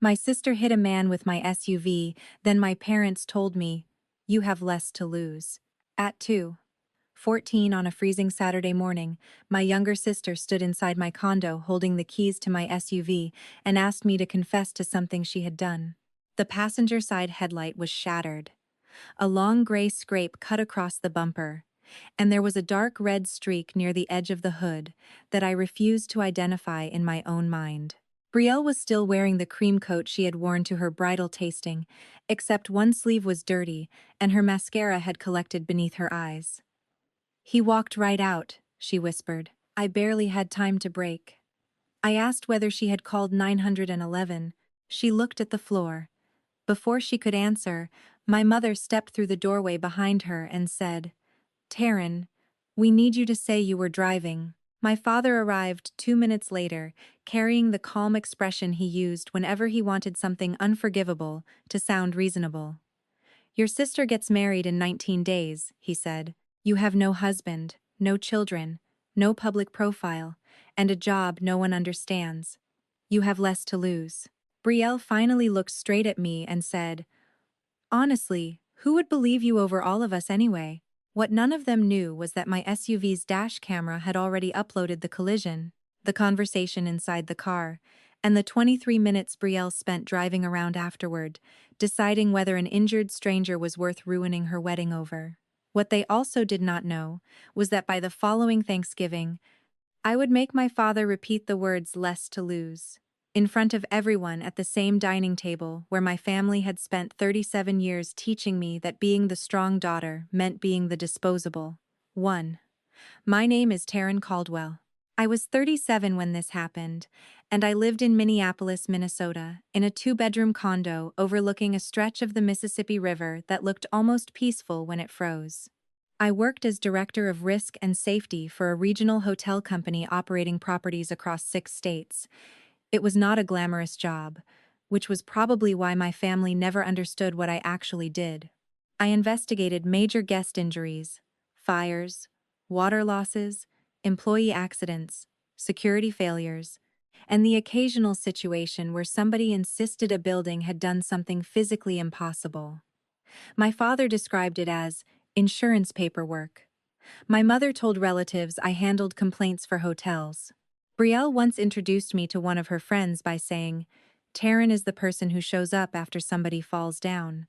My sister hit a man with my SUV, then my parents told me, "You have less to lose." At 2:14 on a freezing Saturday morning, my younger sister stood inside my condo holding the keys to my SUV and asked me to confess to something she had done. The passenger side headlight was shattered. A long gray scrape cut across the bumper, and there was a dark red streak near the edge of the hood that I refused to identify in my own mind. Brielle was still wearing the cream coat she had worn to her bridal tasting, except one sleeve was dirty and her mascara had collected beneath her eyes. "He walked right out," she whispered. I barely had time to break. I asked whether she had called 911. She looked at the floor. Before she could answer, my mother stepped through the doorway behind her and said, "Taryn, we need you to say you were driving." My father arrived 2 minutes later, carrying the calm expression he used whenever he wanted something unforgivable to sound reasonable. "Your sister gets married in 19 days, he said. "You have no husband, no children, no public profile, and a job no one understands. You have less to lose." Brielle finally looked straight at me and said, "Honestly, who would believe you over all of us anyway?" What none of them knew was that my SUV's dash camera had already uploaded the collision, the conversation inside the car, and the 23 minutes Brielle spent driving around afterward, deciding whether an injured stranger was worth ruining her wedding over. What they also did not know was that by the following Thanksgiving, I would make my father repeat the words "less to lose" in front of everyone at the same dining table where my family had spent 37 years teaching me that being the strong daughter meant being the disposable one. My name is Taryn Caldwell. I was 37 when this happened, and I lived in Minneapolis, Minnesota, in a 2-bedroom condo overlooking a stretch of the Mississippi River that looked almost peaceful when it froze. I worked as director of risk and safety for a regional hotel company operating properties across 6 states. It was not a glamorous job, which was probably why my family never understood what I actually did. I investigated major guest injuries, fires, water losses, employee accidents, security failures, and the occasional situation where somebody insisted a building had done something physically impossible. My father described it as insurance paperwork. My mother told relatives I handled complaints for hotels. Brielle once introduced me to one of her friends by saying, "Taryn is the person who shows up after somebody falls down."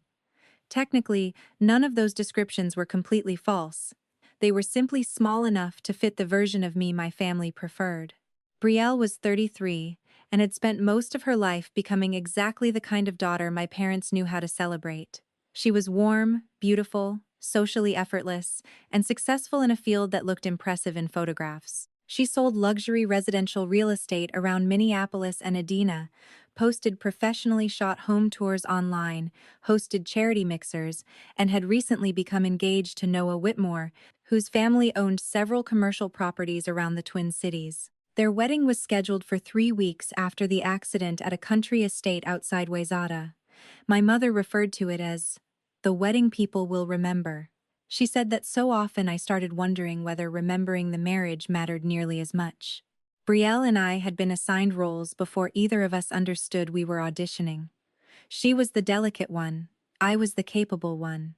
Technically, none of those descriptions were completely false. They were simply small enough to fit the version of me my family preferred. Brielle was 33 and had spent most of her life becoming exactly the kind of daughter my parents knew how to celebrate. She was warm, beautiful, socially effortless, and successful in a field that looked impressive in photographs. She sold luxury residential real estate around Minneapolis and Edina, posted professionally shot home tours online, hosted charity mixers, and had recently become engaged to Noah Whitmore, whose family owned several commercial properties around the Twin Cities. Their wedding was scheduled for 3 weeks after the accident at a country estate outside Wayzata. My mother referred to it as, "The wedding people will remember." She said that so often I started wondering whether remembering the marriage mattered nearly as much. Brielle and I had been assigned roles before either of us understood we were auditioning. She was the delicate one, I was the capable one.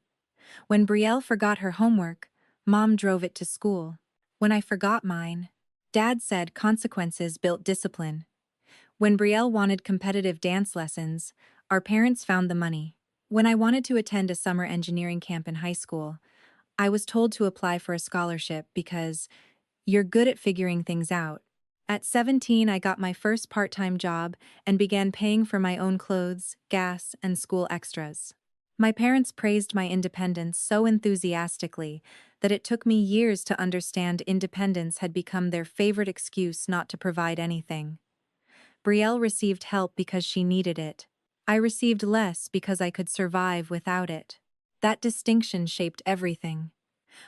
When Brielle forgot her homework, Mom drove it to school. When I forgot mine, Dad said consequences built discipline. When Brielle wanted competitive dance lessons, our parents found the money. When I wanted to attend a summer engineering camp in high school, I was told to apply for a scholarship because you're good at figuring things out. At 17, I got my first part-time job and began paying for my own clothes, gas, and school extras. My parents praised my independence so enthusiastically that it took me years to understand independence had become their favorite excuse not to provide anything. Brielle received help because she needed it. I received less because I could survive without it. That distinction shaped everything.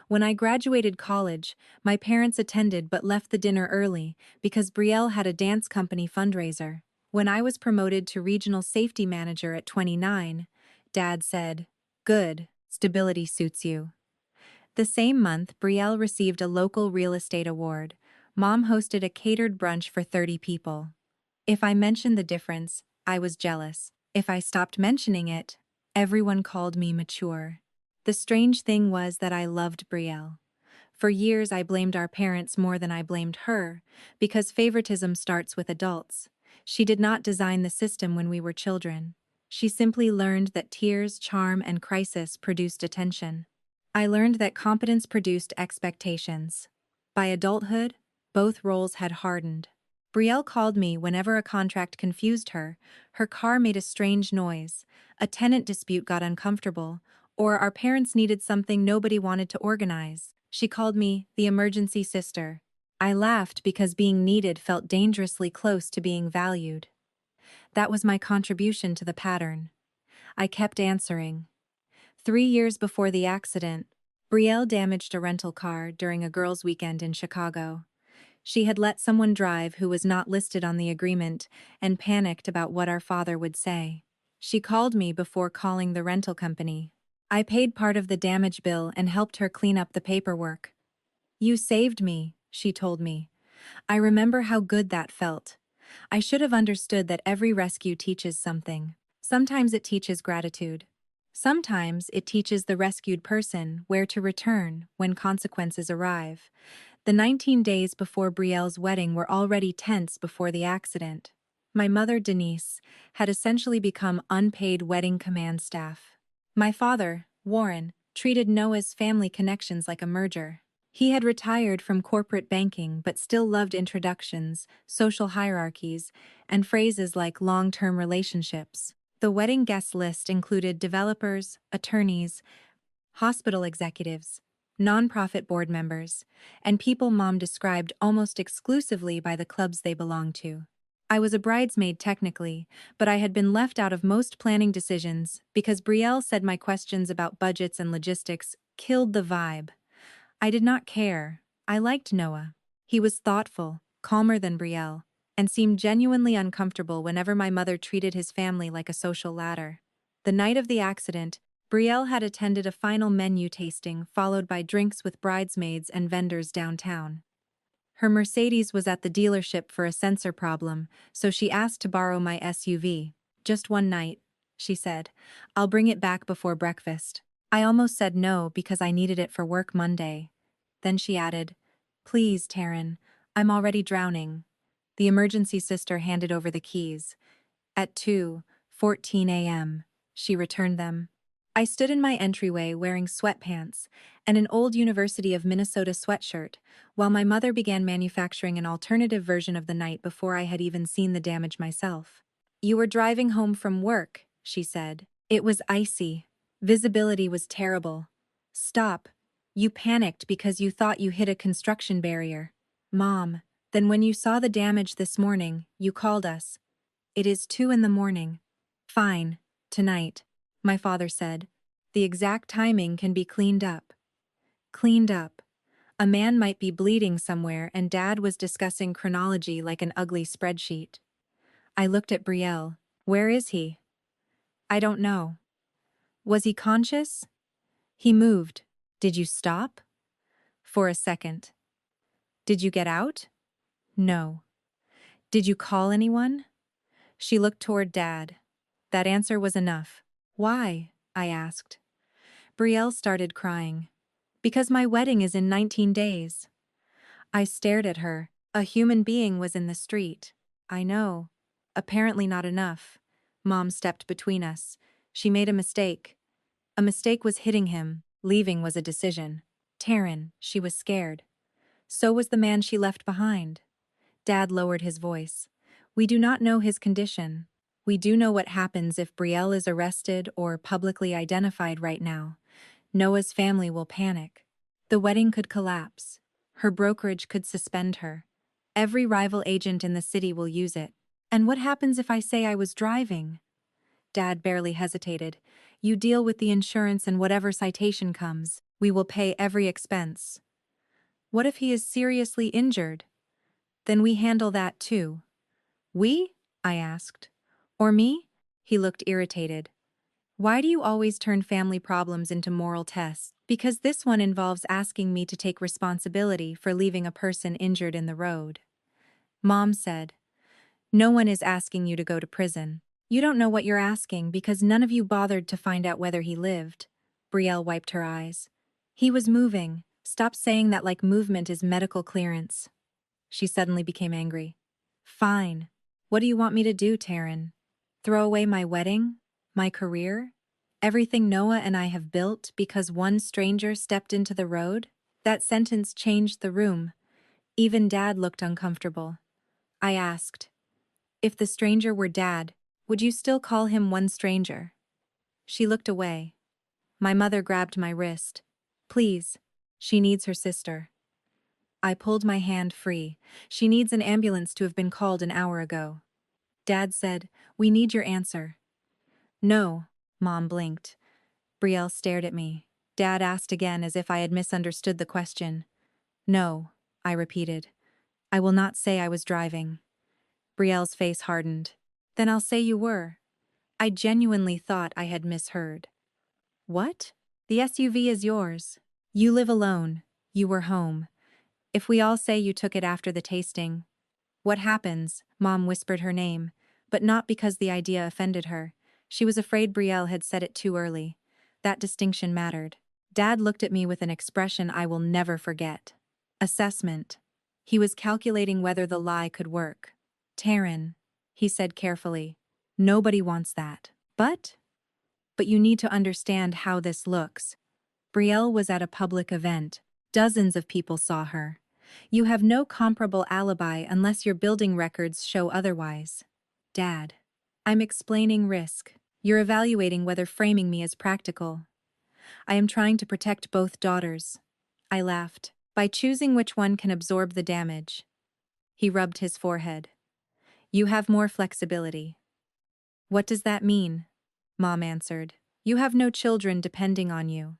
When I graduated college, my parents attended but left the dinner early because Brielle had a dance company fundraiser. When I was promoted to regional safety manager at 29, Dad said, "Good, stability suits you." The same month, Brielle received a local real estate award. Mom hosted a catered brunch for 30 people. If I mention the difference, I was jealous. If I stopped mentioning it, everyone called me mature. The strange thing was that I loved Brielle. For years, I blamed our parents more than I blamed her, because favoritism starts with adults. She did not design the system when we were children. She simply learned that tears, charm, and crisis produced attention. I learned that competence produced expectations. By adulthood, both roles had hardened. Brielle called me whenever a contract confused her, her car made a strange noise, a tenant dispute got uncomfortable, or our parents needed something nobody wanted to organize. She called me the emergency sister. I laughed because being needed felt dangerously close to being valued. That was my contribution to the pattern. I kept answering. 3 years before the accident, Brielle damaged a rental car during a girls' weekend in Chicago. She had let someone drive who was not listed on the agreement and panicked about what our father would say. She called me before calling the rental company. I paid part of the damage bill and helped her clean up the paperwork. "You saved me," she told me. I remember how good that felt. I should have understood that every rescue teaches something. Sometimes it teaches gratitude. Sometimes it teaches the rescued person where to return when consequences arrive. The 19 days before Brielle's wedding were already tense before the accident. My mother, Denise, had essentially become unpaid wedding command staff. My father, Warren, treated Noah's family connections like a merger. He had retired from corporate banking but still loved introductions, social hierarchies, and phrases like long-term relationships. The wedding guest list included developers, attorneys, hospital executives, nonprofit board members, and people Mom described almost exclusively by the clubs they belonged to. I was a bridesmaid technically, but I had been left out of most planning decisions because Brielle said my questions about budgets and logistics killed the vibe. I did not care. I liked Noah. He was thoughtful, calmer than Brielle, and seemed genuinely uncomfortable whenever my mother treated his family like a social ladder. The night of the accident, Brielle had attended a final menu tasting followed by drinks with bridesmaids and vendors downtown. Her Mercedes was at the dealership for a sensor problem, so she asked to borrow my SUV. "Just one night," she said. "I'll bring it back before breakfast." I almost said no because I needed it for work Monday. Then she added, "Please, Taryn, I'm already drowning." The emergency sister handed over the keys. At 2:14 a.m., she returned them. I stood in my entryway wearing sweatpants and an old University of Minnesota sweatshirt, while my mother began manufacturing an alternative version of the night before I had even seen the damage myself. "You were driving home from work," she said. "It was icy. Visibility was terrible. Stop. You panicked because you thought you hit a construction barrier. Mom, then when you saw the damage this morning, you called us. It is 2 in the morning. Fine, tonight," my father said. "The exact timing can be cleaned up." Cleaned up. A man might be bleeding somewhere and Dad was discussing chronology like an ugly spreadsheet. I looked at Brielle. "Where is he?" "I don't know." "Was he conscious?" "He moved." "Did you stop?" "For a second." "Did you get out?" "No." "Did you call anyone?" She looked toward Dad. That answer was enough. "Why?" I asked. Brielle started crying. "Because my wedding is in 19 days. I stared at her. A human being was in the street. "I know. Apparently not enough." Mom stepped between us. "She made a mistake. A mistake was hitting him. Leaving was a decision." Taryn, she was scared. So was the man she left behind. Dad lowered his voice. "We do not know his condition. We do know what happens if Brielle is arrested or publicly identified right now. Noah's family will panic. The wedding could collapse. Her brokerage could suspend her. Every rival agent in the city will use it. And what happens if I say I was driving?" Dad barely hesitated. "You deal with the insurance and whatever citation comes. We will pay every expense." "What if he is seriously injured?" "Then we handle that too." "We?" I asked. "Or me?" He looked irritated. "Why do you always turn family problems into moral tests?" "Because this one involves asking me to take responsibility for leaving a person injured in the road." Mom said, "No one is asking you to go to prison." You don't know what you're asking because none of you bothered to find out whether he lived. Brielle wiped her eyes. He was moving. Stop saying that like movement is medical clearance. She suddenly became angry. Fine. What do you want me to do, Taryn? Throw away my wedding? My career? Everything Noah and I have built because one stranger stepped into the road? That sentence changed the room. Even Dad looked uncomfortable. I asked, if the stranger were Dad, would you still call him one stranger? She looked away. My mother grabbed my wrist. Please. She needs her sister. I pulled my hand free. She needs an ambulance to have been called an hour ago. Dad said, we need your answer. No, Mom blinked. Brielle stared at me. Dad asked again as if I had misunderstood the question. No, I repeated. I will not say I was driving. Brielle's face hardened. Then I'll say you were. I genuinely thought I had misheard. What? The SUV is yours. You live alone. You were home. If we all say you took it after the tasting. What happens? Mom whispered her name, but not because the idea offended her. She was afraid Brielle had said it too early. That distinction mattered. Dad looked at me with an expression I will never forget. Assessment. He was calculating whether the lie could work. Taryn, he said carefully, nobody wants that. But you need to understand how this looks. Brielle was at a public event. Dozens of people saw her. You have no comparable alibi unless your building records show otherwise. Dad. I'm explaining risk. You're evaluating whether framing me is practical. I am trying to protect both daughters. I laughed. By choosing which one can absorb the damage. He rubbed his forehead. You have more flexibility. What does that mean? Mom answered. You have no children depending on you.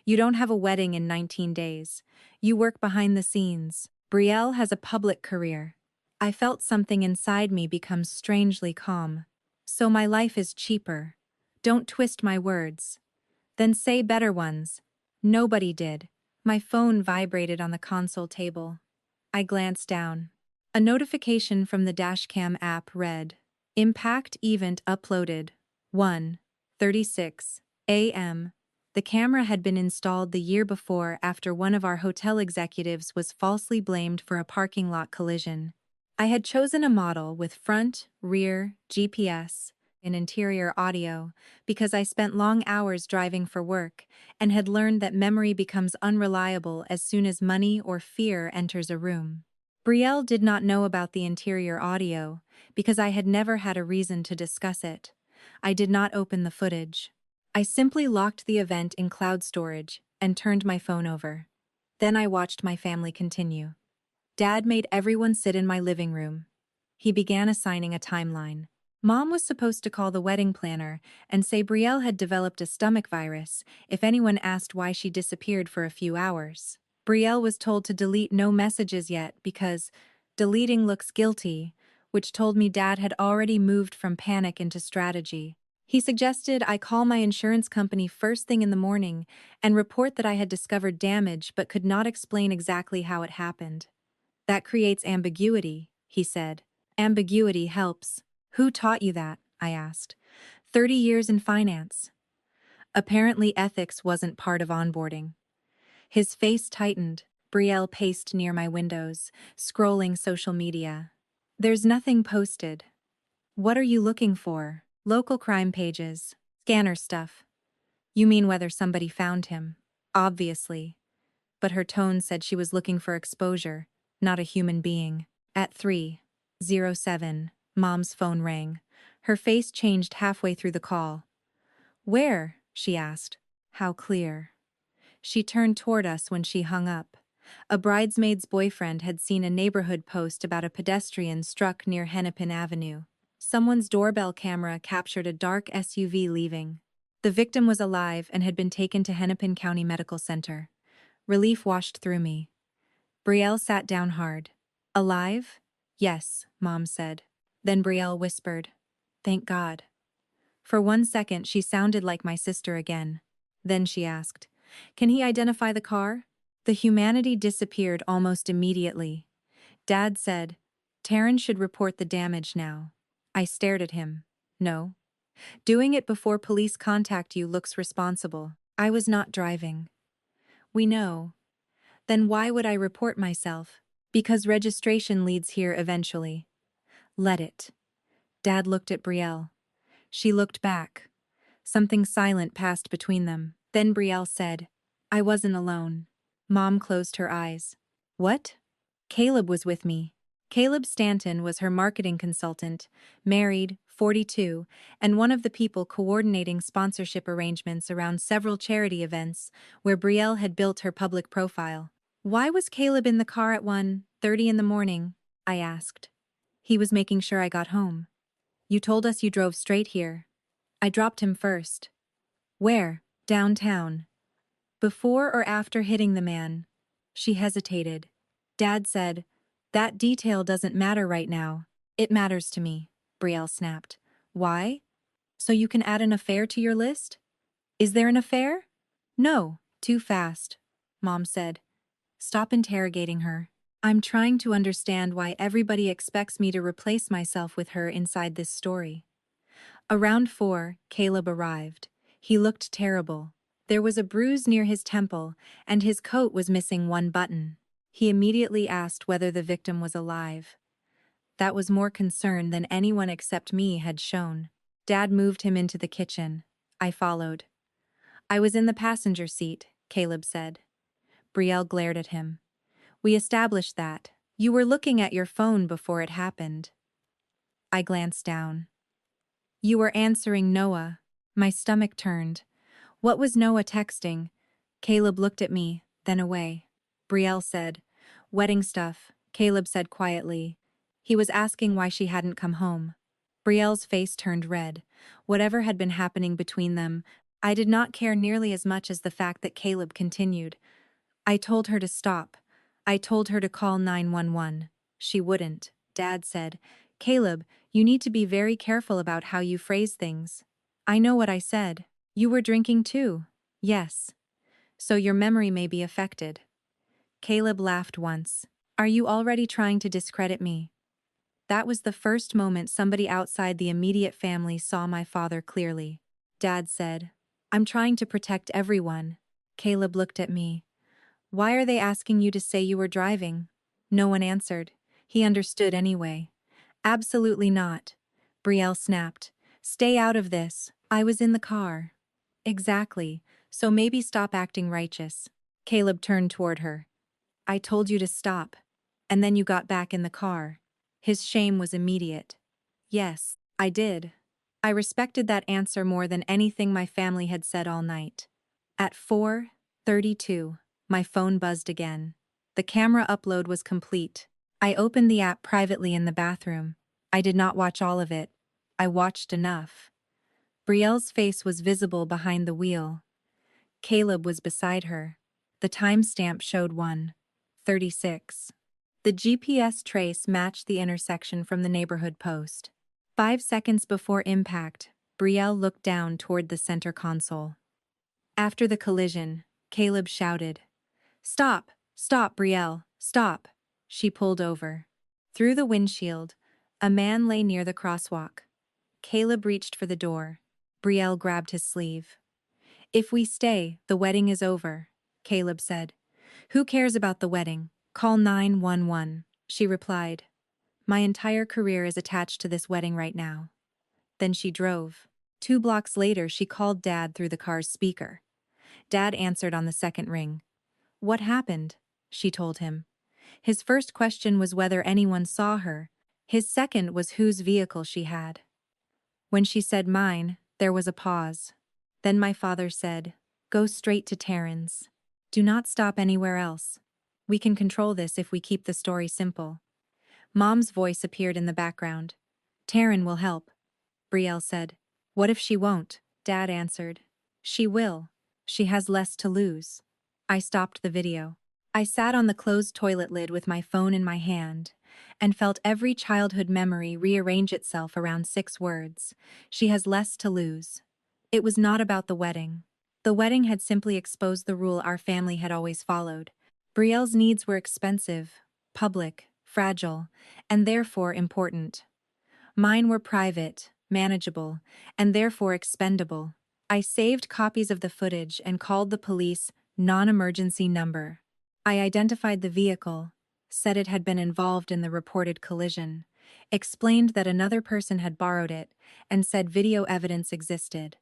You don't have a wedding in 19 days. You work behind the scenes. Brielle has a public career. I felt something inside me become strangely calm. So my life is cheaper. Don't twist my words. Then say better ones. Nobody did. My phone vibrated on the console table. I glanced down. A notification from the dashcam app read, Impact event uploaded. 1:36 a.m. The camera had been installed the year before after one of our hotel executives was falsely blamed for a parking lot collision. I had chosen a model with front, rear, GPS, and interior audio because I spent long hours driving for work and had learned that memory becomes unreliable as soon as money or fear enters a room. Brielle did not know about the interior audio because I had never had a reason to discuss it. I did not open the footage. I simply locked the event in cloud storage and turned my phone over. Then I watched my family continue. Dad made everyone sit in my living room. He began assigning a timeline. Mom was supposed to call the wedding planner and say Brielle had developed a stomach virus if anyone asked why she disappeared for a few hours. Brielle was told to delete no messages yet because deleting looks guilty, which told me Dad had already moved from panic into strategy. He suggested I call my insurance company first thing in the morning and report that I had discovered damage but could not explain exactly how it happened. That creates ambiguity, he said. Ambiguity helps. Who taught you that? I asked. 30 years in finance. Apparently ethics wasn't part of onboarding. His face tightened. Brielle paced near my windows, scrolling social media. There's nothing posted. What are you looking for? Local crime pages. Scanner stuff. You mean whether somebody found him? Obviously. But her tone said she was looking for exposure, not a human being. At 3:07, Mom's phone rang. Her face changed halfway through the call. Where? She asked. How clear? She turned toward us when she hung up. A bridesmaid's boyfriend had seen a neighborhood post about a pedestrian struck near Hennepin Avenue. Someone's doorbell camera captured a dark SUV leaving. The victim was alive and had been taken to Hennepin County Medical Center. Relief washed through me. Brielle sat down hard. Alive? Yes, Mom said. Then Brielle whispered, Thank God. For 1 second she sounded like my sister again. Then she asked, Can he identify the car? The humanity disappeared almost immediately. Dad said, Taryn should report the damage now. I stared at him. No. Doing it before police contact you looks responsible. I was not driving. We know. Then why would I report myself? Because registration leads here eventually. Let it. Dad looked at Brielle. She looked back. Something silent passed between them. Then Brielle said, I wasn't alone. Mom closed her eyes. What? Caleb was with me. Caleb Stanton was her marketing consultant, married, 42, and one of the people coordinating sponsorship arrangements around several charity events where Brielle had built her public profile. Why was Caleb in the car at 1:30 in the morning? I asked. He was making sure I got home. You told us you drove straight here. I dropped him first. Where? Downtown. Before or after hitting the man? She hesitated. Dad said, that detail doesn't matter right now. It matters to me, Brielle snapped. Why? So you can add an affair to your list? Is there an affair? No, too fast, Mom said. Stop interrogating her. I'm trying to understand why everybody expects me to replace myself with her inside this story. Around 4, Caleb arrived. He looked terrible. There was a bruise near his temple, and his coat was missing one button. He immediately asked whether the victim was alive. That was more concern than anyone except me had shown. Dad moved him into the kitchen. I followed. I was in the passenger seat, Caleb said. Brielle glared at him. We established that. You were looking at your phone before it happened. I glanced down. You were answering Noah. My stomach turned. What was Noah texting? Caleb looked at me, then away. Brielle said, wedding stuff, Caleb said quietly. He was asking why she hadn't come home. Brielle's face turned red. Whatever had been happening between them, I did not care nearly as much as the fact that Caleb continued. I told her to stop. I told her to call 911. She wouldn't. Dad said, Caleb, you need to be very careful about how you phrase things. I know what I said. You were drinking too. Yes. So your memory may be affected. Caleb laughed once. Are you already trying to discredit me? That was the first moment somebody outside the immediate family saw my father clearly. Dad said, I'm trying to protect everyone. Caleb looked at me. Why are they asking you to say you were driving? No one answered. He understood anyway. Absolutely not. Brielle snapped. Stay out of this. I was in the car. Exactly. So maybe stop acting righteous. Caleb turned toward her. I told you to stop. And then you got back in the car. His shame was immediate. Yes, I did. I respected that answer more than anything my family had said all night. At 4:32, my phone buzzed again. The camera upload was complete. I opened the app privately in the bathroom. I did not watch all of it. I watched enough. Brielle's face was visible behind the wheel. Caleb was beside her. The timestamp showed 1:36. The GPS trace matched the intersection from the neighborhood post. 5 seconds before impact, Brielle looked down toward the center console. After the collision, Caleb shouted, Stop! Stop, Brielle! Stop! She pulled over. Through the windshield, a man lay near the crosswalk. Caleb reached for the door. Brielle grabbed his sleeve. If we stay, the wedding is over, Caleb said. Who cares about the wedding? Call 911, she replied. My entire career is attached to this wedding right now. Then she drove. 2 blocks later, she called Dad through the car's speaker. Dad answered on the second ring. What happened? She told him. His first question was whether anyone saw her. His second was whose vehicle she had. When she said mine, there was a pause. Then my father said, Go straight to Taryn's. Do not stop anywhere else. We can control this if we keep the story simple. Mom's voice appeared in the background. Taryn will help, Brielle said. What if she won't? Dad answered. She will. She has less to lose. I stopped the video. I sat on the closed toilet lid with my phone in my hand and felt every childhood memory rearrange itself around 6 words. She has less to lose. It was not about the wedding. The wedding had simply exposed the rule our family had always followed. Brielle's needs were expensive, public, fragile, and therefore important. Mine were private, manageable, and therefore expendable. I saved copies of the footage and called the police non-emergency number. I identified the vehicle, said it had been involved in the reported collision, explained that another person had borrowed it, and said video evidence existed.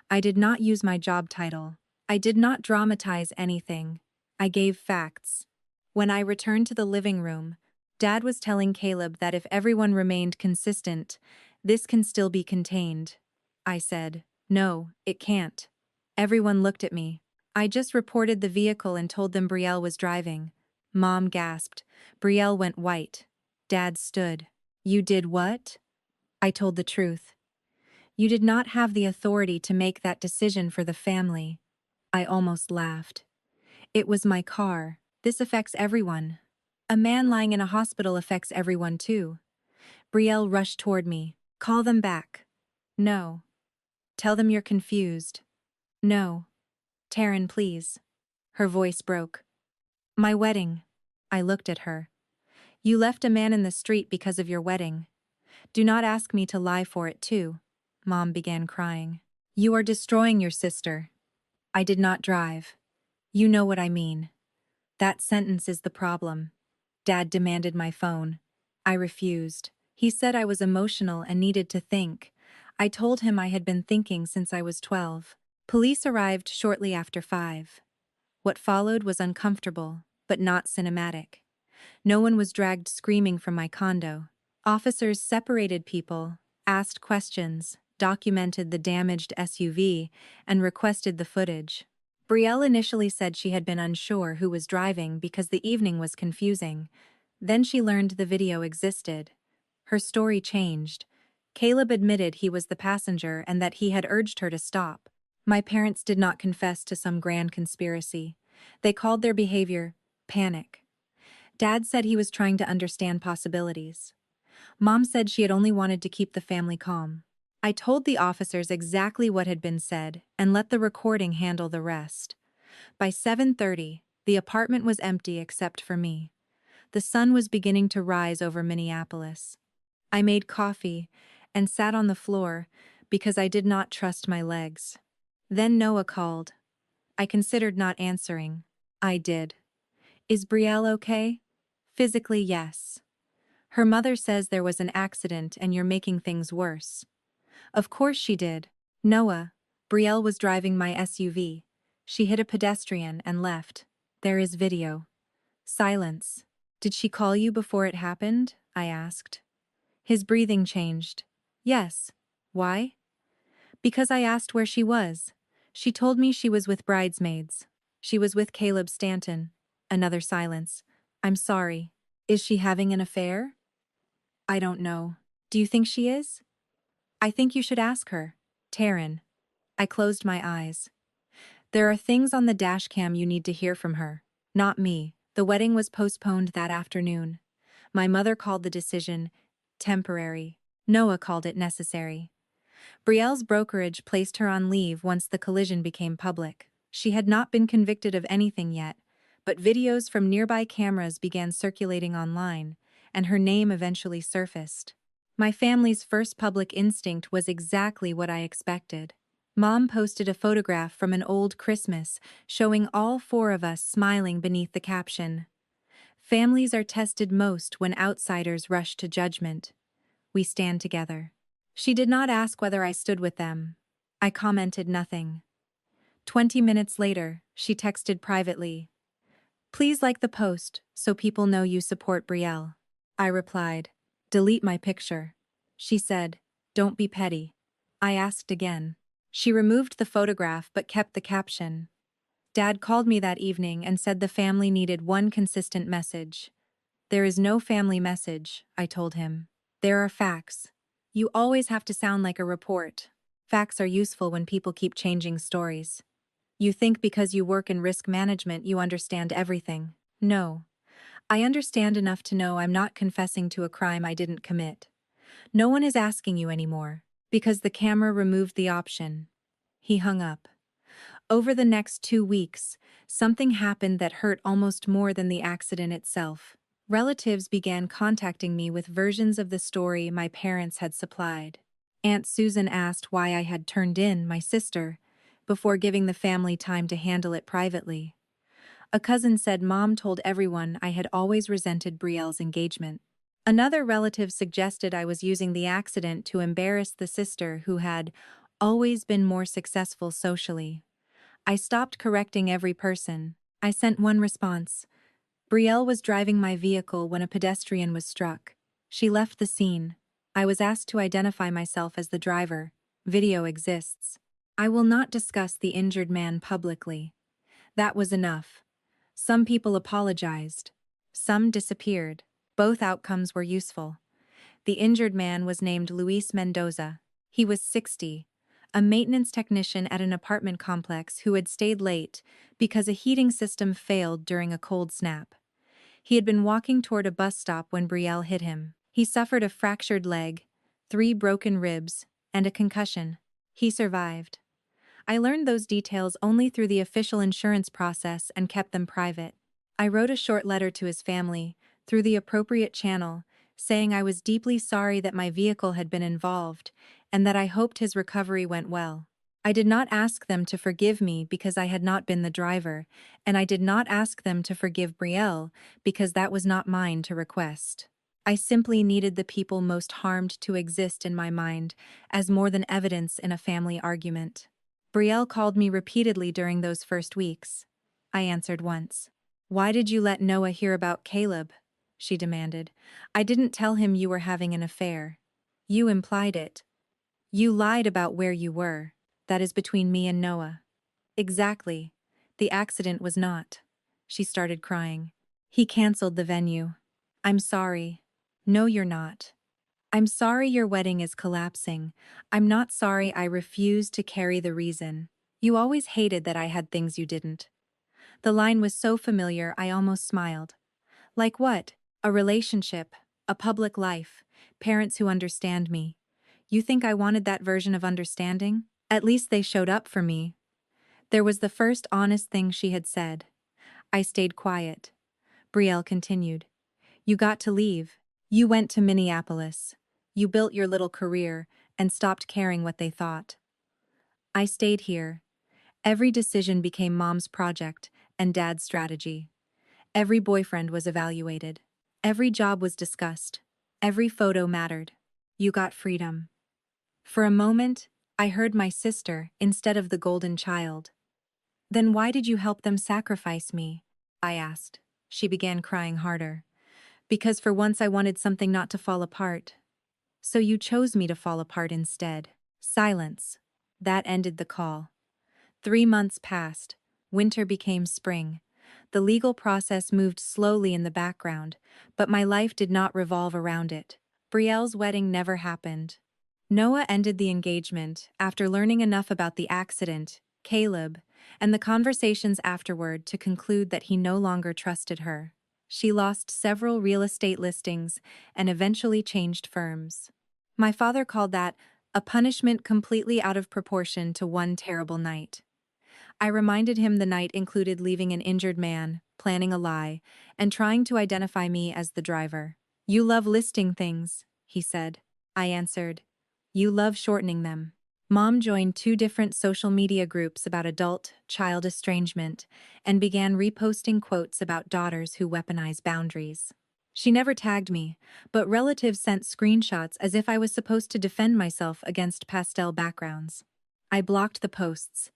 I did not use my job title. I did not dramatize anything. I gave facts. When I returned to the living room, Dad was telling Caleb that if everyone remained consistent, this can still be contained. I said, "No, it can't." Everyone looked at me. I just reported the vehicle and told them Brielle was driving. Mom gasped. Brielle went white. Dad stood. "You did what?" I told the truth. "You did not have the authority to make that decision for the family." I almost laughed. "It was my car. This affects everyone. A man lying in a hospital affects everyone too." Brielle rushed toward me. "Call them back." "No." "Tell them you're confused." "No." "Taryn, please." Her voice broke. "My wedding." I looked at her. "You left a man in the street because of your wedding. Do not ask me to lie for it too." Mom began crying. "You are destroying your sister." "I did not drive." "You know what I mean." That sentence is the problem. Dad demanded my phone. I refused. He said I was emotional and needed to think. I told him I had been thinking since I was 12. Police arrived shortly after 5. What followed was uncomfortable, but not cinematic. No one was dragged screaming from my condo. Officers separated people, asked questions, documented the damaged SUV, and requested the footage. Brielle initially said she had been unsure who was driving because the evening was confusing. Then she learned the video existed. Her story changed. Caleb admitted he was the passenger and that he had urged her to stop. My parents did not confess to some grand conspiracy. They called their behavior panic. Dad said he was trying to understand possibilities. Mom said she had only wanted to keep the family calm. I told the officers exactly what had been said and let the recording handle the rest. By 7:30, the apartment was empty except for me. The sun was beginning to rise over Minneapolis. I made coffee and sat on the floor because I did not trust my legs. Then Noah called. I considered not answering. I did. "Is Brielle okay?" "Physically, yes." "Her mother says there was an accident and you're making things worse." "Of course she did." "Noah, Brielle was driving my SUV. She hit a pedestrian and left. There is video." Silence. "Did she call you before it happened?" I asked. His breathing changed. "Yes." "Why?" "Because I asked where she was. She told me she was with bridesmaids. She was with Caleb Stanton." Another silence. "I'm sorry. Is she having an affair?" "I don't know." "Do you think she is?" "I think you should ask her." "Taryn." I closed my eyes. "There are things on the dashcam you need to hear from her. Not me." The wedding was postponed that afternoon. My mother called the decision temporary. Noah called it necessary. Brielle's brokerage placed her on leave once the collision became public. She had not been convicted of anything yet, but videos from nearby cameras began circulating online, and her name eventually surfaced. My family's first public instinct was exactly what I expected. Mom posted a photograph from an old Christmas, showing all 4 of us smiling beneath the caption, "Families are tested most when outsiders rush to judgment. We stand together." She did not ask whether I stood with them. I commented nothing. 20 minutes later, she texted privately, "Please like the post so people know you support Brielle." I replied, "Delete my picture." She said, "Don't be petty." I asked again. She removed the photograph but kept the caption. Dad called me that evening and said the family needed one consistent message. "There is no family message," I told him. "There are facts. You always have to sound like a report. Facts are useful when people keep changing stories. You think because you work in risk management you understand everything. No. I understand enough to know I'm not confessing to a crime I didn't commit. No one is asking you anymore, because the camera removed the option." He hung up. Over the next 2 weeks, something happened that hurt almost more than the accident itself. Relatives began contacting me with versions of the story my parents had supplied. Aunt Susan asked why I had turned in my sister, before giving the family time to handle it privately. A cousin said Mom told everyone I had always resented Brielle's engagement. Another relative suggested I was using the accident to embarrass the sister who had always been more successful socially. I stopped correcting every person. I sent one response. Brielle was driving my vehicle when a pedestrian was struck. She left the scene. I was asked to identify myself as the driver. Video exists. I will not discuss the injured man publicly. That was enough. Some people apologized. Some disappeared. Both outcomes were useful. The injured man was named Luis Mendoza. He was 60, a maintenance technician at an apartment complex who had stayed late because a heating system failed during a cold snap. He had been walking toward a bus stop when Brielle hit him. He suffered a fractured leg, 3 broken ribs, and a concussion. He survived. I learned those details only through the official insurance process and kept them private. I wrote a short letter to his family, through the appropriate channel, saying I was deeply sorry that my vehicle had been involved, and that I hoped his recovery went well. I did not ask them to forgive me because I had not been the driver, and I did not ask them to forgive Brielle because that was not mine to request. I simply needed the people most harmed to exist in my mind as more than evidence in a family argument. Brielle called me repeatedly during those first weeks. I answered once. "Why did you let Noah hear about Caleb?" she demanded. "I didn't tell him you were having an affair. You implied it. You lied about where you were. That is between me and Noah." "Exactly. The accident was not." She started crying. "He canceled the venue. I'm sorry." "No, you're not. I'm sorry your wedding is collapsing. I'm not sorry I refused to carry the reason. You always hated that I had things you didn't." The line was so familiar I almost smiled. Like what? A relationship, a public life, parents who understand me. You think I wanted that version of understanding? At least they showed up for me. There was the first honest thing she had said. I stayed quiet. Brielle continued. "You got to leave. You went to Minneapolis. You built your little career and stopped caring what they thought." I stayed here. Every decision became Mom's project and Dad's strategy. Every boyfriend was evaluated. Every job was discussed. Every photo mattered. You got freedom. For a moment, I heard my sister instead of the golden child. "Then why did you help them sacrifice me?" I asked. She began crying harder. "Because for once I wanted something not to fall apart. So you chose me to fall apart instead." Silence. That ended the call. 3 months passed. Winter became spring. The legal process moved slowly in the background, but my life did not revolve around it. Brielle's wedding never happened. Noah ended the engagement after learning enough about the accident, Caleb, and the conversations afterward to conclude that he no longer trusted her. She lost several real estate listings and eventually changed firms. My father called that a punishment completely out of proportion to one terrible night. I reminded him the night included leaving an injured man, planning a lie, and trying to identify me as the driver. "You love listing things," he said. I answered, "You love shortening them." Mom joined 2 different social media groups about adult-child estrangement and began reposting quotes about daughters who weaponize boundaries. She never tagged me, but relatives sent screenshots as if I was supposed to defend myself against pastel backgrounds. I blocked the posts.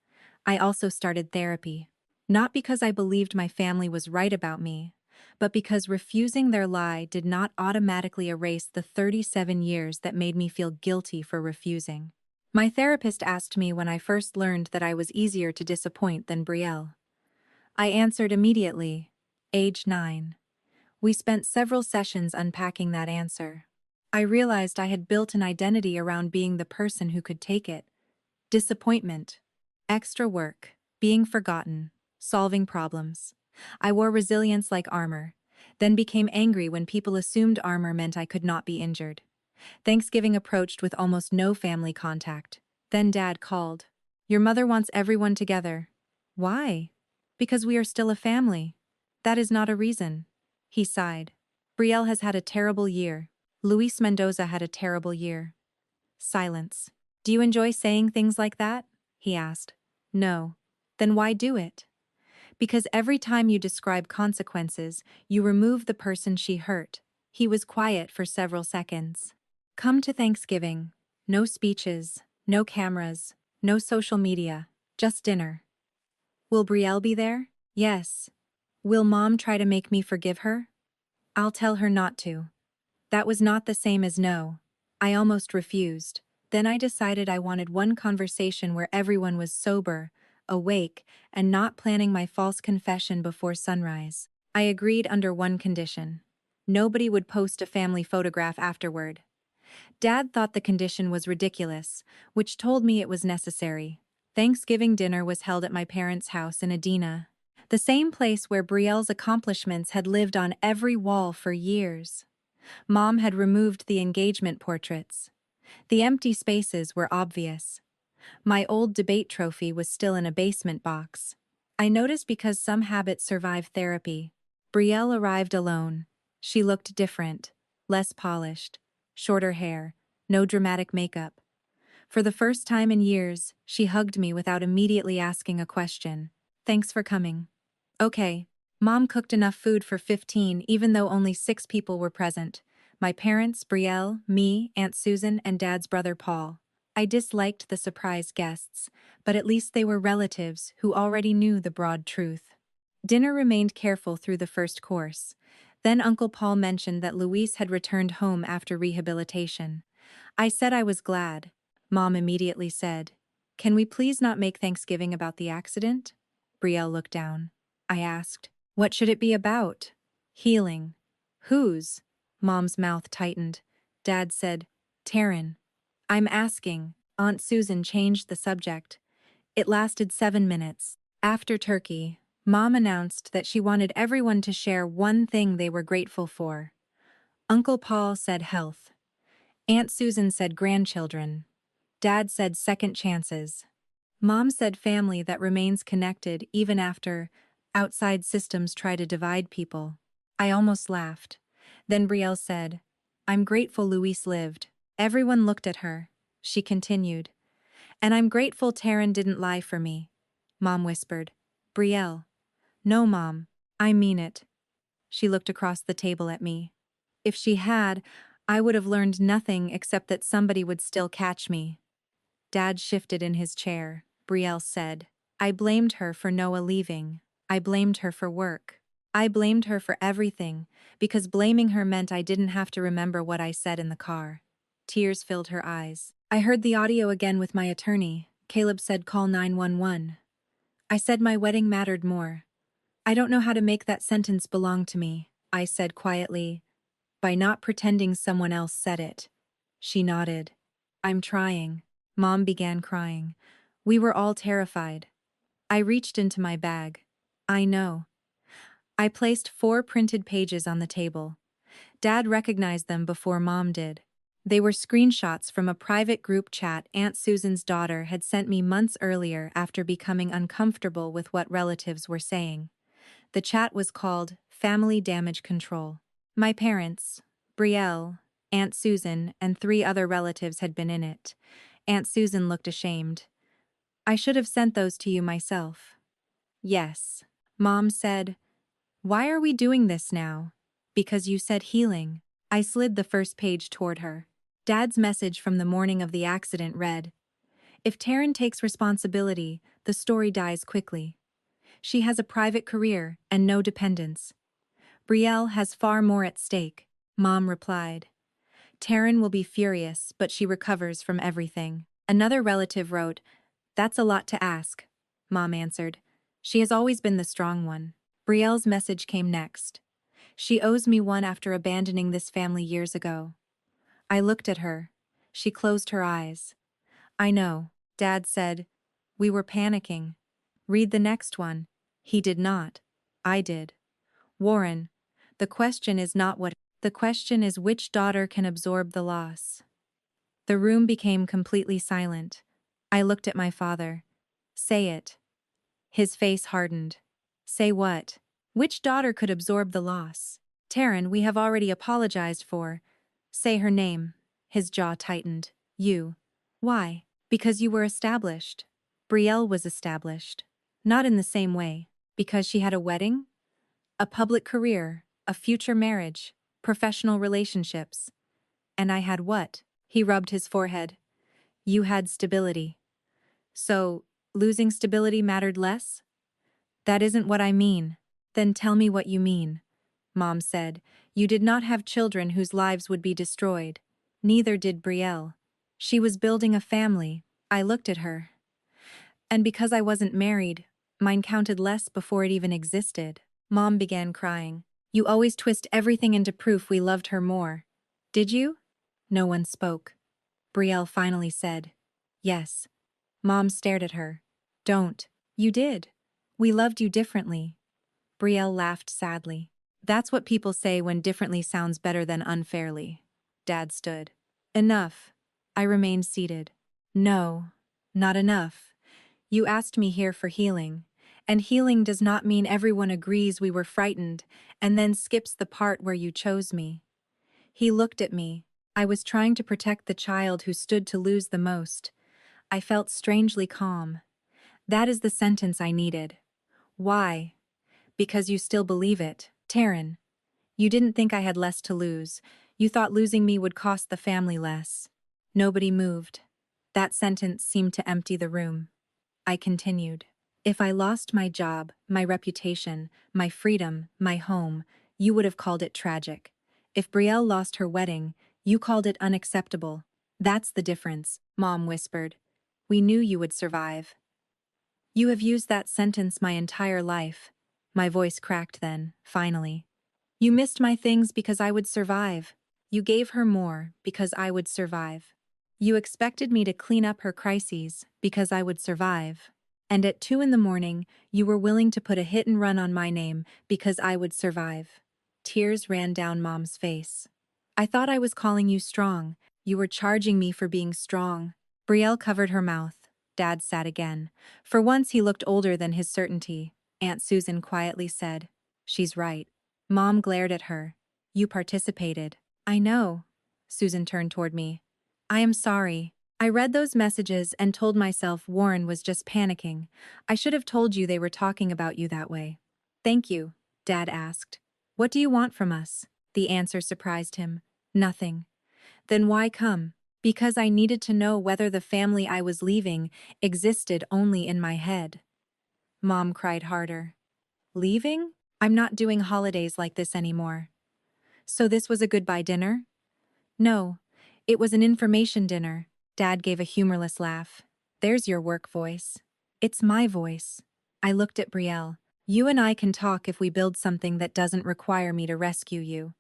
I also started therapy. Not because I believed my family was right about me, but because refusing their lie did not automatically erase the 37 years that made me feel guilty for refusing. My therapist asked me when I first learned that I was easier to disappoint than Brielle. I answered immediately, age 9. We spent several sessions unpacking that answer. I realized I had built an identity around being the person who could take it. Disappointment. Extra work. Being forgotten. Solving problems. I wore resilience like armor, then became angry when people assumed armor meant I could not be injured. Thanksgiving approached with almost no family contact. Then Dad called. "Your mother wants everyone together." "Why?" "Because we are still a family." "That is not a reason." He sighed. "Brielle has had a terrible year. Luis Mendoza had a terrible year." Silence. Do you enjoy saying things like that? He asked. No. Then why do it? Because every time you describe consequences, you remove the person she hurt. He was quiet for several seconds. Come to Thanksgiving. No speeches, no cameras, no social media, just dinner. Will Brielle be there? Yes. Will Mom try to make me forgive her? I'll tell her not to. That was not the same as no. I almost refused. Then I decided I wanted one conversation where everyone was sober, awake, and not planning my false confession before sunrise. I agreed under one condition. Nobody would post a family photograph afterward. Dad thought the condition was ridiculous, which told me it was necessary. Thanksgiving dinner was held at my parents' house in Edina, the same place where Brielle's accomplishments had lived on every wall for years. Mom had removed the engagement portraits. The empty spaces were obvious. My old debate trophy was still in a basement box. I noticed because some habits survive therapy. Brielle arrived alone. She looked different, less polished, shorter hair, no dramatic makeup. For the first time in years, she hugged me without immediately asking a question. Thanks for coming. Okay. Mom cooked enough food for 15 even though only 6 people were present. My parents, Brielle, me, Aunt Susan, and Dad's brother Paul. I disliked the surprise guests, but at least they were relatives who already knew the broad truth. Dinner remained careful through the first course. Then Uncle Paul mentioned that Luis had returned home after rehabilitation. I said I was glad. Mom immediately said, "Can we please not make Thanksgiving about the accident?" Brielle looked down. I asked, "What should it be about?" "Healing." "Whose?" Mom's mouth tightened. Dad said, "Taryn." "I'm asking." Aunt Susan changed the subject. It lasted 7 minutes. After turkey, Mom announced that she wanted everyone to share one thing they were grateful for. Uncle Paul said health. Aunt Susan said grandchildren. Dad said second chances. Mom said family that remains connected even after outside systems try to divide people. I almost laughed. Then Brielle said, "I'm grateful Luis lived." Everyone looked at her. She continued, "And I'm grateful Taryn didn't lie for me." Mom whispered, "Brielle." "No, Mom. I mean it." She looked across the table at me. "If she had, I would have learned nothing except that somebody would still catch me." Dad shifted in his chair. Brielle said, "I blamed her for Noah leaving. I blamed her for work. I blamed her for everything, because blaming her meant I didn't have to remember what I said in the car." Tears filled her eyes. "I heard the audio again with my attorney. Caleb said call 911. I said my wedding mattered more. I don't know how to make that sentence belong to me," I said quietly, "by not pretending someone else said it." She nodded. "I'm trying." Mom began crying. We were all terrified. I reached into my bag. "I know." I placed 4 printed pages on the table. Dad recognized them before Mom did. They were screenshots from a private group chat Aunt Susan's daughter had sent me months earlier after becoming uncomfortable with what relatives were saying. The chat was called Family Damage Control. My parents, Brielle, Aunt Susan, and 3 other relatives had been in it. Aunt Susan looked ashamed. "I should have sent those to you myself." "Yes." Mom said, "Why are we doing this now?" "Because you said healing." I slid the first page toward her. Dad's message from the morning of the accident read, "If Taryn takes responsibility, the story dies quickly. She has a private career and no dependents. Brielle has far more at stake." Mom replied, "Taryn will be furious, but she recovers from everything." Another relative wrote, "That's a lot to ask." Mom answered, "She has always been the strong one." Brielle's message came next. "She owes me one after abandoning this family years ago." I looked at her. She closed her eyes. "I know." Dad said, "We were panicking. Read the next one." He did not. I did. "Warren, the question is not what. The question is which daughter can absorb the loss." The room became completely silent. I looked at my father. "Say it." His face hardened. "Say what?" "Which daughter could absorb the loss?" "Taryn, we have already apologized for." "Say her name." His jaw tightened. You. Why? Because you were established. Brielle was established. Not in the same way. Because she had a wedding? A public career, a future marriage, professional relationships. And I had what? He rubbed his forehead. You had stability. So, losing stability mattered less? That isn't what I mean. Then tell me what you mean. Mom said, you did not have children whose lives would be destroyed. Neither did Brielle. She was building a family. I looked at her. And because I wasn't married, mine counted less before it even existed. Mom began crying. You always twist everything into proof we loved her more. Did you? No one spoke. Brielle finally said, yes. Mom stared at her. Don't. You did. We loved you differently. Brielle laughed sadly. That's what people say when differently sounds better than unfairly. Dad stood. Enough. I remained seated. No, not enough. You asked me here for healing. And healing does not mean everyone agrees we were frightened and then skips the part where you chose me. He looked at me. I was trying to protect the child who stood to lose the most. I felt strangely calm. That is the sentence I needed. Why? Because you still believe it. Taryn, you didn't think I had less to lose. You thought losing me would cost the family less. Nobody moved. That sentence seemed to empty the room. I continued. If I lost my job, my reputation, my freedom, my home, you would have called it tragic. If Brielle lost her wedding, you called it unacceptable. That's the difference, Mom whispered. We knew you would survive. You have used that sentence my entire life. My voice cracked then, finally. You missed my things because I would survive. You gave her more because I would survive. You expected me to clean up her crises because I would survive. And at 2 a.m, you were willing to put a hit and run on my name because I would survive. Tears ran down Mom's face. I thought I was calling you strong. You were charging me for being strong. Brielle covered her mouth. Dad sat again. For once he looked older than his certainty. Aunt Susan quietly said, she's right. Mom glared at her. You participated. I know. Susan turned toward me. I am sorry. I read those messages and told myself Warren was just panicking. I should have told you they were talking about you that way. Thank you, Dad asked. What do you want from us? The answer surprised him. Nothing. Then why come? Because I needed to know whether the family I was leaving existed only in my head. Mom cried harder. Leaving? I'm not doing holidays like this anymore. So this was a goodbye dinner? No, it was an information dinner. Dad gave a humorless laugh. There's your work voice. It's my voice. I looked at Brielle. You and I can talk if we build something that doesn't require me to rescue you.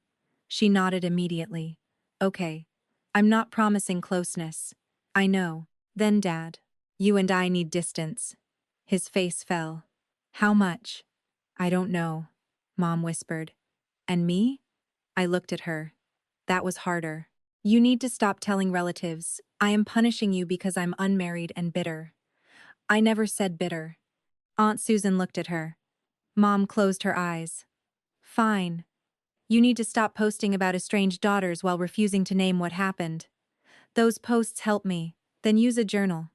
She nodded immediately. Okay. I'm not promising closeness. I know. Then Dad. You and I need distance. His face fell. How much? I don't know. Mom whispered. And me? I looked at her. That was harder. You need to stop telling relatives. I am punishing you because I'm unmarried and bitter. I never said bitter. Aunt Susan looked at her. Mom closed her eyes. Fine. You need to stop posting about estranged daughters while refusing to name what happened. Those posts help me. Then use a journal.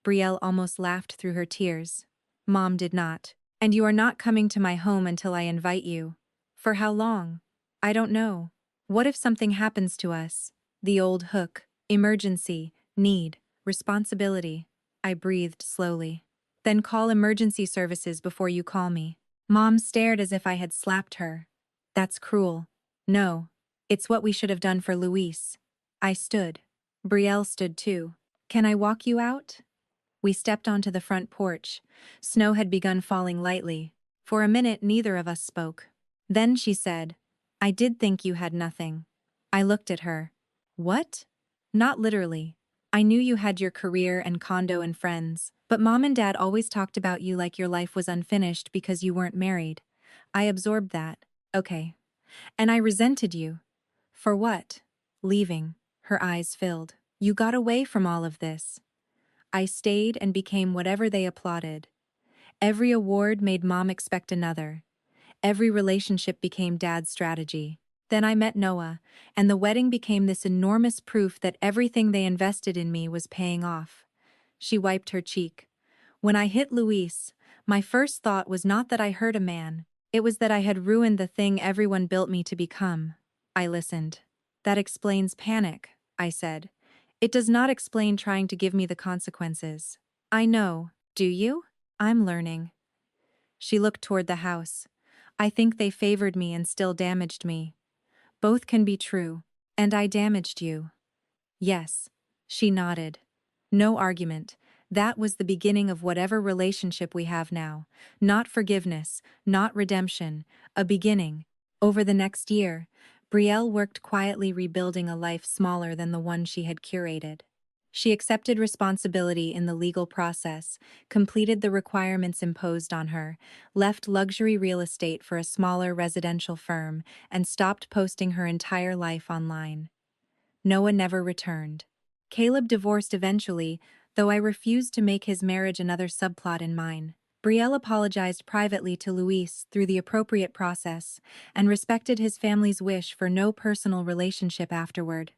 Brielle almost laughed through her tears. Mom did not. And you are not coming to my home until I invite you. For how long? I don't know. What if something happens to us? The old hook. Emergency. Need. Responsibility. I breathed slowly. Then call emergency services before you call me. Mom stared as if I had slapped her. That's cruel. No. It's what we should have done for Luis. I stood. Brielle stood too. Can I walk you out? We stepped onto the front porch. Snow had begun falling lightly. For a minute, neither of us spoke. Then she said, I did think you had nothing. I looked at her. What? Not literally. I knew you had your career and condo and friends, but Mom and Dad always talked about you like your life was unfinished because you weren't married. I absorbed that. Okay. And I resented you. For what? Leaving. Her eyes filled. You got away from all of this. I stayed and became whatever they applauded. Every award made Mom expect another. Every relationship became Dad's strategy. Then I met Noah, and the wedding became this enormous proof that everything they invested in me was paying off. She wiped her cheek. When I hit Luis, my first thought was not that I hurt a man, it was that I had ruined the thing everyone built me to become. I listened. That explains panic, I said. It does not explain trying to give me the consequences. I know, do you? I'm learning. She looked toward the house. I think they favored me and still damaged me. Both can be true. And I damaged you. Yes. She nodded. No argument. That was the beginning of whatever relationship we have now. Not forgiveness, not redemption, a beginning. Over the next year, Brielle worked quietly rebuilding a life smaller than the one she had curated. She accepted responsibility in the legal process, completed the requirements imposed on her, left luxury real estate for a smaller residential firm, and stopped posting her entire life online. Noah never returned. Caleb divorced eventually, though I refused to make his marriage another subplot in mine. Brielle apologized privately to Luis through the appropriate process and respected his family's wish for no personal relationship afterward.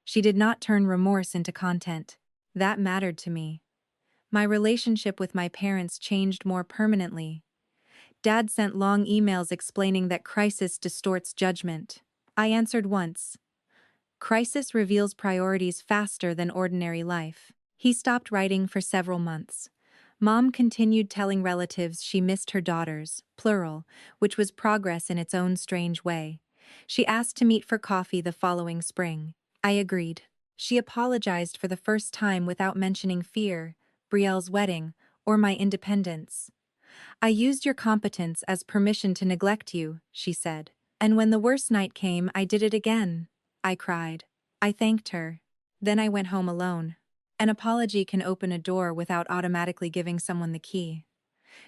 She did not turn remorse into content. That mattered to me. My relationship with my parents changed more permanently. Dad sent long emails explaining that crisis distorts judgment. I answered once. Crisis reveals priorities faster than ordinary life. He stopped writing for several months. Mom continued telling relatives she missed her daughters, plural, which was progress in its own strange way. She asked to meet for coffee the following spring. I agreed. She apologized for the first time without mentioning fear, Brielle's wedding, or my independence. I used your competence as permission to neglect you, she said. And when the worst night came, I did it again. I cried. I thanked her. Then I went home alone. An apology can open a door without automatically giving someone the key.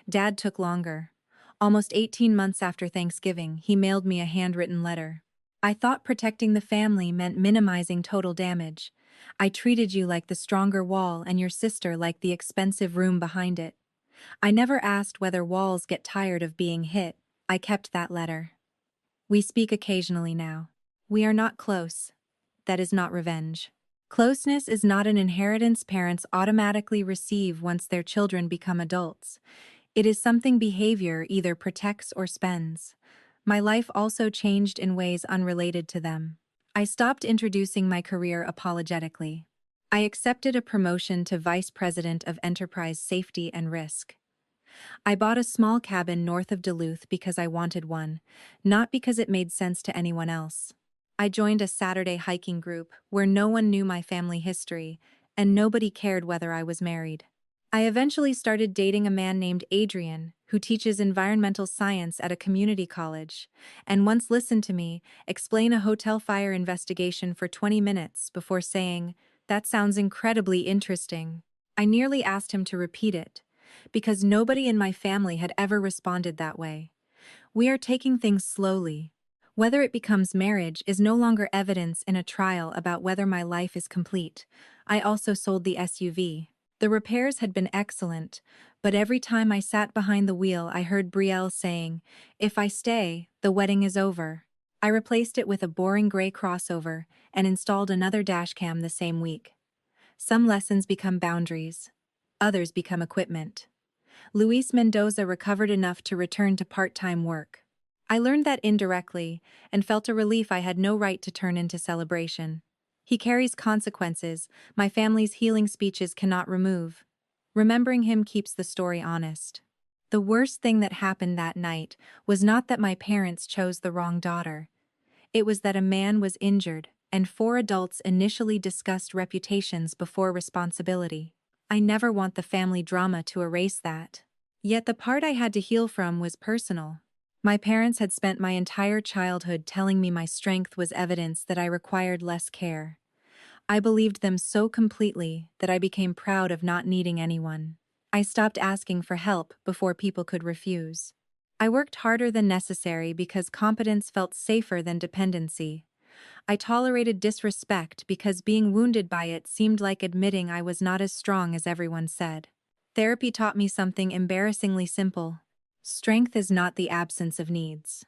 Dad took longer. Almost 18 months after Thanksgiving, he mailed me a handwritten letter. I thought protecting the family meant minimizing total damage. I treated you like the stronger wall and your sister like the expensive room behind it. I never asked whether walls get tired of being hit. I kept that letter. We speak occasionally now. We are not close. That is not revenge. Closeness is not an inheritance parents automatically receive once their children become adults. It is something behavior either protects or spends. My life also changed in ways unrelated to them. I stopped introducing my career apologetically. I accepted a promotion to Vice President of Enterprise Safety and Risk. I bought a small cabin north of Duluth because I wanted one, not because it made sense to anyone else. I joined a Saturday hiking group where no one knew my family history, and nobody cared whether I was married. I eventually started dating a man named Adrian, who teaches environmental science at a community college, and once listened to me explain a hotel fire investigation for 20 minutes before saying, "That sounds incredibly interesting." I nearly asked him to repeat it, because nobody in my family had ever responded that way. We are taking things slowly. Whether it becomes marriage is no longer evidence in a trial about whether my life is complete. I also sold the SUV. The repairs had been excellent, but every time I sat behind the wheel I heard Brielle saying, "If I stay, the wedding is over." I replaced it with a boring gray crossover and installed another dashcam the same week. Some lessons become boundaries. Others become equipment. Luis Mendoza recovered enough to return to part-time work. I learned that indirectly and felt a relief I had no right to turn into celebration. He carries consequences my family's healing speeches cannot remove. Remembering him keeps the story honest. The worst thing that happened that night was not that my parents chose the wrong daughter. It was that a man was injured, and 4 adults initially discussed reputations before responsibility. I never want the family drama to erase that. Yet the part I had to heal from was personal. My parents had spent my entire childhood telling me my strength was evidence that I required less care. I believed them so completely that I became proud of not needing anyone. I stopped asking for help before people could refuse. I worked harder than necessary because competence felt safer than dependency. I tolerated disrespect because being wounded by it seemed like admitting I was not as strong as everyone said. Therapy taught me something embarrassingly simple. Strength is not the absence of needs.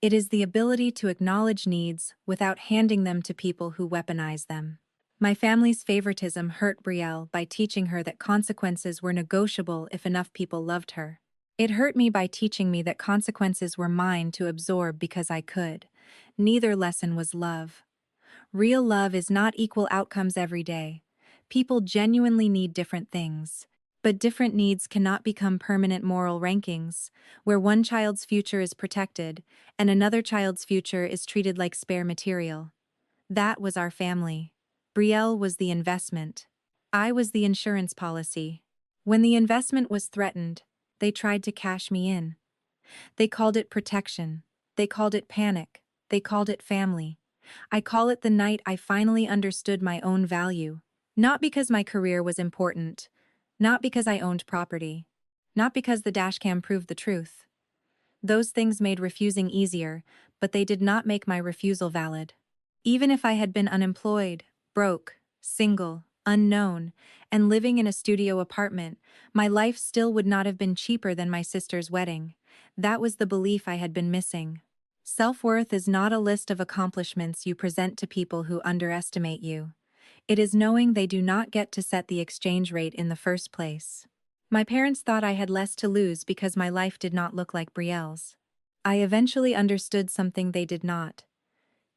It is the ability to acknowledge needs without handing them to people who weaponize them. My family's favoritism hurt Brielle by teaching her that consequences were negotiable if enough people loved her. It hurt me by teaching me that consequences were mine to absorb because I could. Neither lesson was love. Real love is not equal outcomes every day. People genuinely need different things. But different needs cannot become permanent moral rankings, where one child's future is protected and another child's future is treated like spare material. That was our family. Brielle was the investment. I was the insurance policy. When the investment was threatened, they tried to cash me in. They called it protection. They called it panic. They called it family. I call it the night I finally understood my own value. Not because my career was important. Not because I owned property. Not because the dashcam proved the truth. Those things made refusing easier, but they did not make my refusal valid. Even if I had been unemployed, broke, single, unknown, and living in a studio apartment, my life still would not have been cheaper than my sister's wedding. That was the belief I had been missing. Self-worth is not a list of accomplishments you present to people who underestimate you. It is knowing they do not get to set the exchange rate in the first place. My parents thought I had less to lose because my life did not look like Brielle's. I eventually understood something they did not.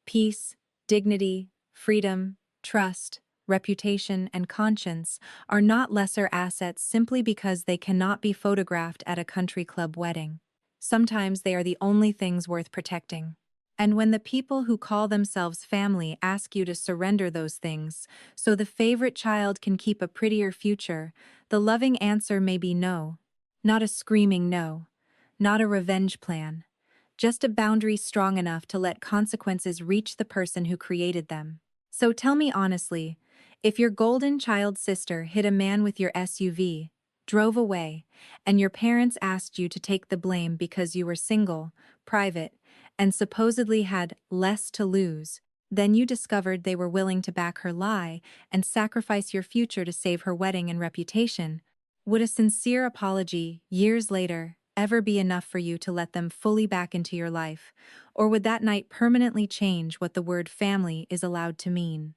Peace, dignity, freedom, trust, reputation, and conscience are not lesser assets simply because they cannot be photographed at a country club wedding. Sometimes they are the only things worth protecting. And when the people who call themselves family ask you to surrender those things so the favorite child can keep a prettier future, the loving answer may be no. Not a screaming no. Not a revenge plan. Just a boundary strong enough to let consequences reach the person who created them. So tell me honestly, if your golden child sister hit a man with your SUV, drove away, and your parents asked you to take the blame because you were single, private, and supposedly had less to lose, then you discovered they were willing to back her lie and sacrifice your future to save her wedding and reputation, would a sincere apology, years later, ever be enough for you to let them fully back into your life, or would that night permanently change what the word family is allowed to mean?